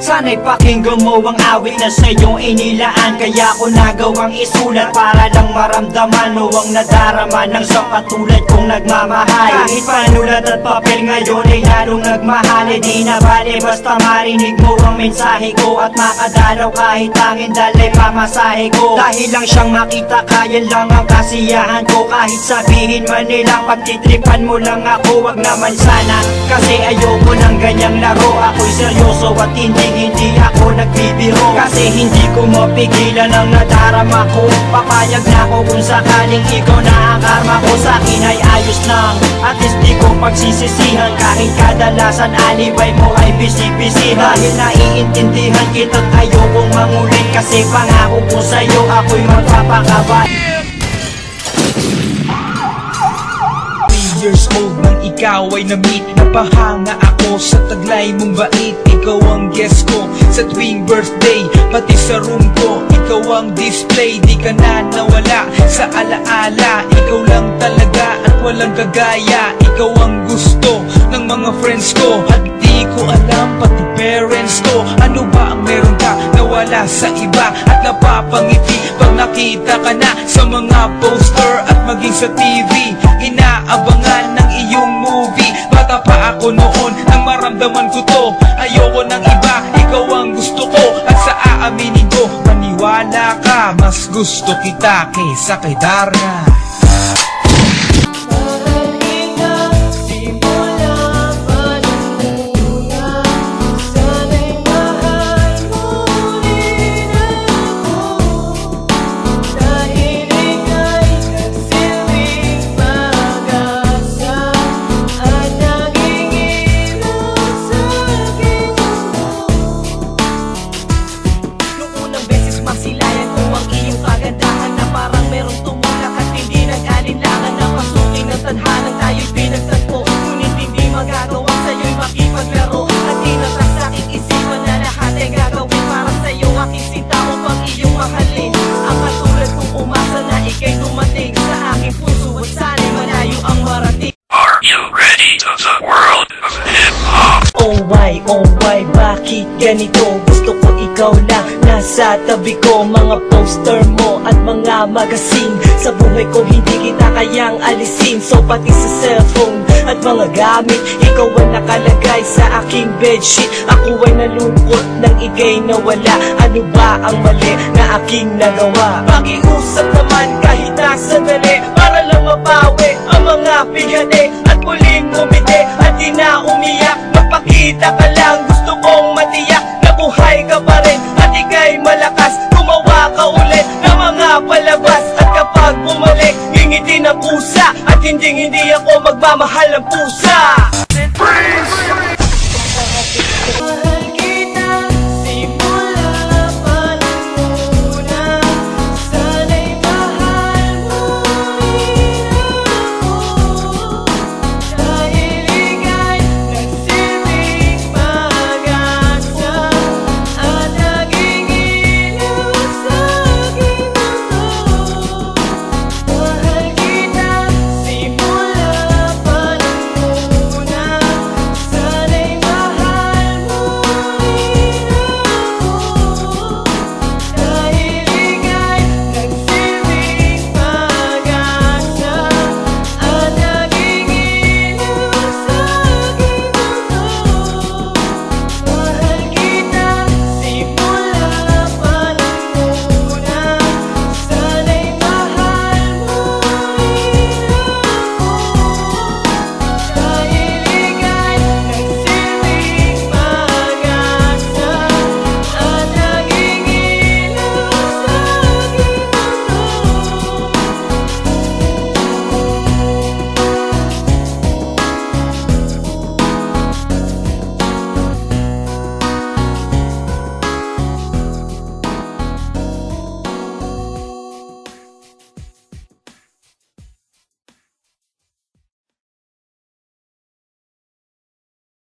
Sana'y pakinggan mo ang awit na sa'yong inilaan. Kaya ko nagawang isulat para lang maramdaman mo ang nadarama ng isang katulad kong nagmamahal. Kahit panulat at papel ngayon ay lalong nagmahal. Di na bale basta marinig mo ang mensahe ko at makadalaw kahit tangin dalay pamasahe ko. Dahil lang siyang makita kaya lang ang kasiyahan ko. Kahit sabihin man nilang pagtitripan mo lang ako, wag naman sana. Kasi ayoko ng ganyang laro. Ako'y seryoso at hindi ako nagbibiro. Kasi hindi ko mapigilan ang nadarama ko. Papayag na ako kung sakaling ikaw na ang karma ko. Sa'kin ay ayos lang, at least di ko pagsisisihan. Kahit kadalasan alibay mo ay busy-busy. Dahil naiintindihan kita't ayokong mangulit. Kasi pangako ko sa'yo ako'y magpapakabay. 3 years old nang ikaw ay na-meet. Napahanga ako sa taglay mong bait. Ikaw ang guest ko sa tuwing birthday, pati sa room ko. Ikaw ang display, di ka na nawala sa alaala. Ikaw lang talaga at walang kagaya. Ikaw ang gusto ng mga friends ko, at di ko alam pati parents ko. Ano ba ang meron ka nawala sa iba at napapangiti pag nakita ka na sa mga poster at maging sa TV? Inaabangan ng iyong movie. Bata pa ako noon nang maramdaman ko to. Ayoko ng iba, ikaw ang gusto ko. At sa aaminin ko, maniwala ka, mas gusto kita kaysa kay Darna. Masilayan ko ang iyong kagandahan na parang merong tumulak at hindi nag-alinlangan na pasukin ng tadhana. Tayo'y pinagtagpo, ngunit hindi magagawa sa'yo'y makipaglaro. At tinatrak sa'king isipan na lahat ay gagawin para sa'yo aking sinta upang iyong mahalin. Ang katulad kong umasa na ika'y dumating sa aking puso at sana'y malayo ang marating. Are you ready to the world of hip-hop? Oh why, bakit ganito? Gusto ko ikaw lang nasa tabi ko. Mga poster mo at mga magazine sa buhay ko hindi kita kayang alisin. So pati sa cellphone at mga gamit, ikaw ang nakalagay sa aking bedsheet. Ako ay nalungkot nang ika'y nawala. Ano ba ang mali na aking nagawa? Pakiusap naman kahit nasa dali, para lang mapawi ang mga bigane at muling umiti at di na umiyak. Magpakita ka lang, gusto kong matiyak na buhay ka pa rin at ika'y malakas. Gumawa ka ulit ng mga palabas at kapag bumalik, ngingiti ng pusa at hindi ako magmamahal ng pusa.